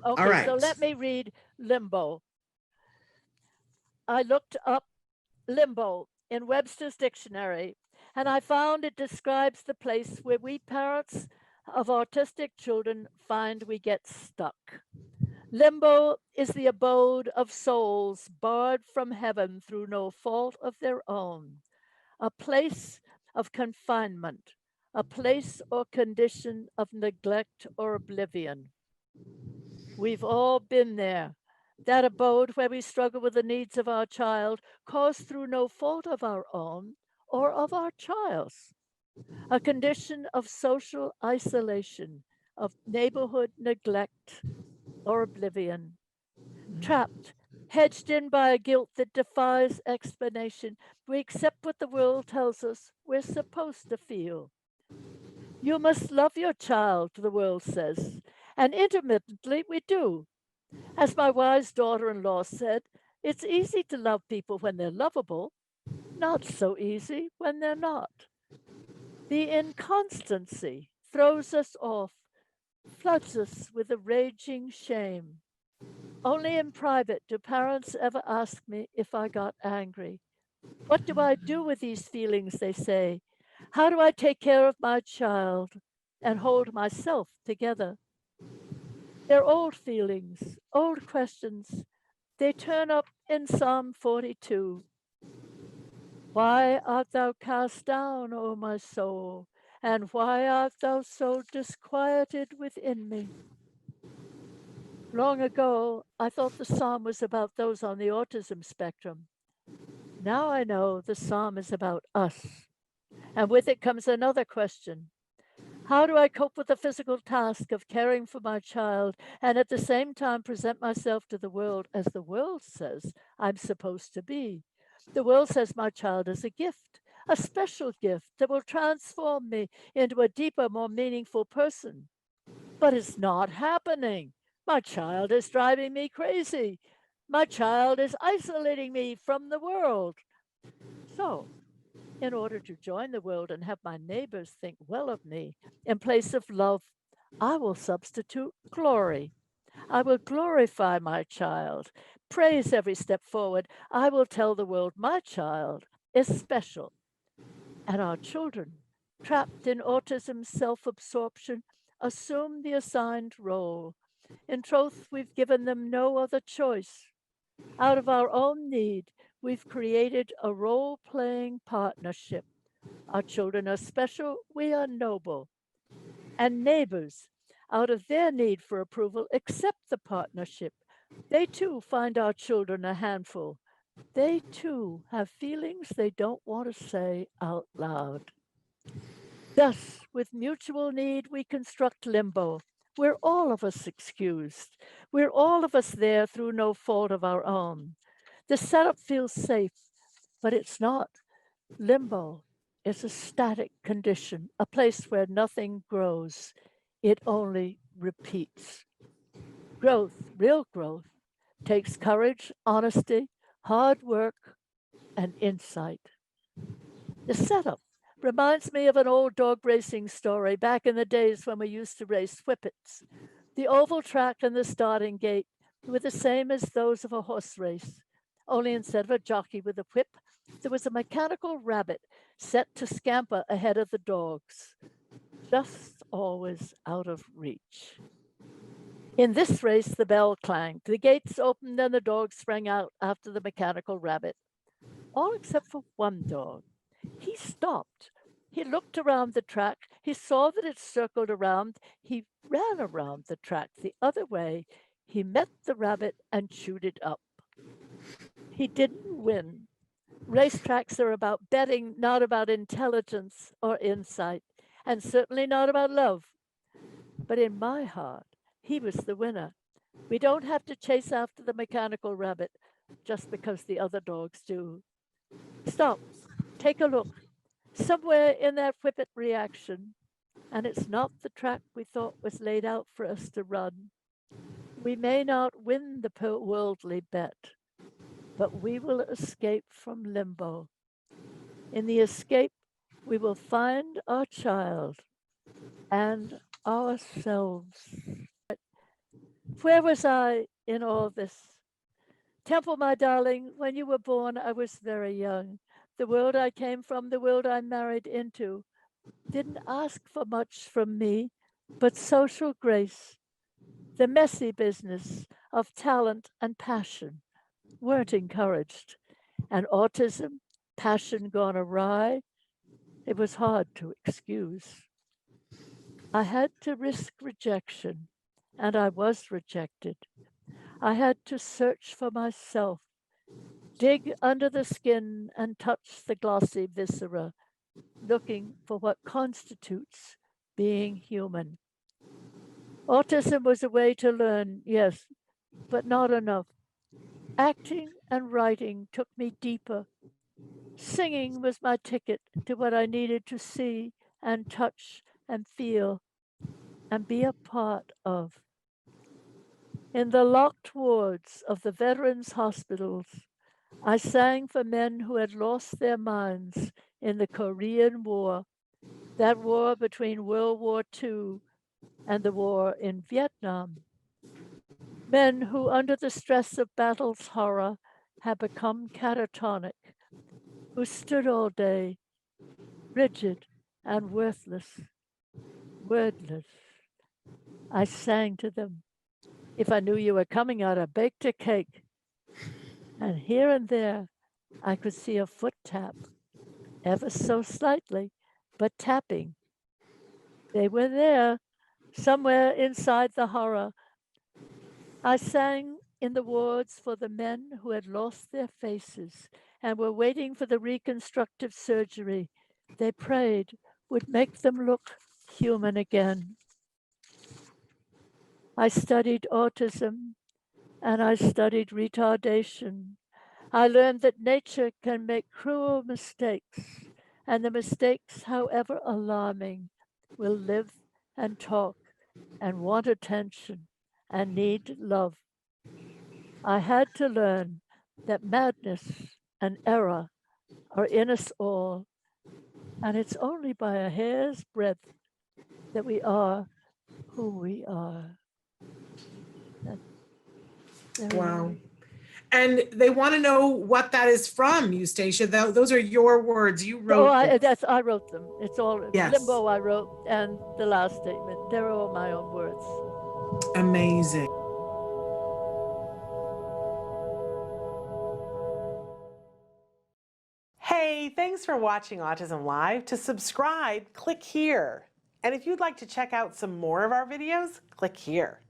All Okay, so right. let me read Limbo. I looked up limbo in Webster's dictionary, and I found it describes the place where we parents of autistic children find we get stuck. Limbo is the abode of souls barred from heaven through no fault of their own, a place of confinement, a place or condition of neglect or oblivion. We've all been there. That abode where we struggle with the needs of our child, caused through no fault of our own or of our child's. A condition of social isolation, of neighborhood neglect or oblivion. Trapped, hedged in by a guilt that defies explanation, we accept what the world tells us we're supposed to feel. You must love your child, the world says, and intermittently we do. As my wise daughter in law said, it's easy to love people when they're lovable, not so easy when they're not. The inconstancy throws us off, floods us with a raging shame. Only in private do parents ever ask me if I got angry. What do I do with these feelings, they say? How do I take care of my child and hold myself together? They're old feelings, old questions. They turn up in Psalm 42. Why art thou cast down, O my soul? And why art thou so disquieted within me? Long ago, I thought the psalm was about those on the autism spectrum. Now I know the psalm is about us. And with it comes another question. How do I cope with the physical task of caring for my child and at the same time present myself to the world as the world says I'm supposed to be? The world says my child is a gift, a special gift that will transform me into a deeper, more meaningful person. But it's not happening. My child is driving me crazy. My child is isolating me from the world. So, in order to join the world and have my neighbors think well of me, in place of love, I will substitute glory. I will glorify my child, praise every step forward. I will tell the world my child is special. And our children, trapped in autism self absorption, assume the assigned role. In truth, we've given them no other choice. Out of our own need, we've created a role playing partnership. Our children are special, we are noble. And neighbors, out of their need for approval, accept the partnership. They too find our children a handful. They too have feelings they don't want to say out loud. Thus, with mutual need, we construct limbo. We're all of us excused. We're all of us there through no fault of our own. The setup feels safe, but it's not. Limbo is a static condition, a place where nothing grows. It only repeats. Growth, real growth, takes courage, honesty, hard work, and insight. The setup reminds me of an old dog racing story back in the days when we used to race whippets. The oval track and the starting gate were the same as those of a horse race, only instead of a jockey with a whip, there was a mechanical rabbit set to scamper ahead of the dogs, just always out of reach. In this race, the bell clanged, the gates opened, and the dogs sprang out after the mechanical rabbit, all except for one dog. He stopped. He looked around the track. He saw that it circled around. He ran around the track the other way. He met the rabbit and chewed it up. He didn't win. Racetracks are about betting, not about intelligence or insight, and certainly not about love. But in my heart, he was the winner. We don't have to chase after the mechanical rabbit just because the other dogs do. Stop. Take a look. Somewhere in that whippet reaction, and it's not the track we thought was laid out for us to run. We may not win the worldly bet, but we will escape from limbo. In the escape, we will find our child and ourselves. where was I in all this? Temple, my darling, when you were born, I was very young. The world I came from, the world I married into, didn't ask for much from me, but social grace, the messy business of talent and passion weren't encouraged. And autism, passion gone awry, it was hard to excuse. I had to risk rejection, and I was rejected. I had to search for myself, dig under the skin and touch the glossy viscera, looking for what constitutes being human. Autism was a way to learn, yes, but not enough. Acting and writing took me deeper. Singing was my ticket to what I needed to see and touch and feel and be a part of. In the locked wards of the veterans' hospitals, I sang for men who had lost their minds in the Korean War, that war between World War II and the war in Vietnam. Men who, under the stress of battle's horror, had become catatonic, who stood all day, rigid and worthless, wordless. I sang to them. If I knew you were coming, I'd have baked a cake. And here and there, I could see a foot tap, ever so slightly, but tapping. They were there, somewhere inside the horror. I sang in the wards for the men who had lost their faces and were waiting for the reconstructive surgery they prayed would make them look human again. I studied autism and I studied retardation. I learned that nature can make cruel mistakes, and the mistakes, however alarming, will live and talk and want attention and need love. I had to learn that madness and error are in us all, and it's only by a hair's breadth that we are who we are. Wow. And they want to know what that is from, Eustacia. Those are your words. You wrote I wrote them. It's all Yes. Limbo I wrote, and the last statement. They're all my own words. Amazing. Hey, thanks for watching Autism Live. To subscribe, click here. And if you'd like to check out some more of our videos, click here.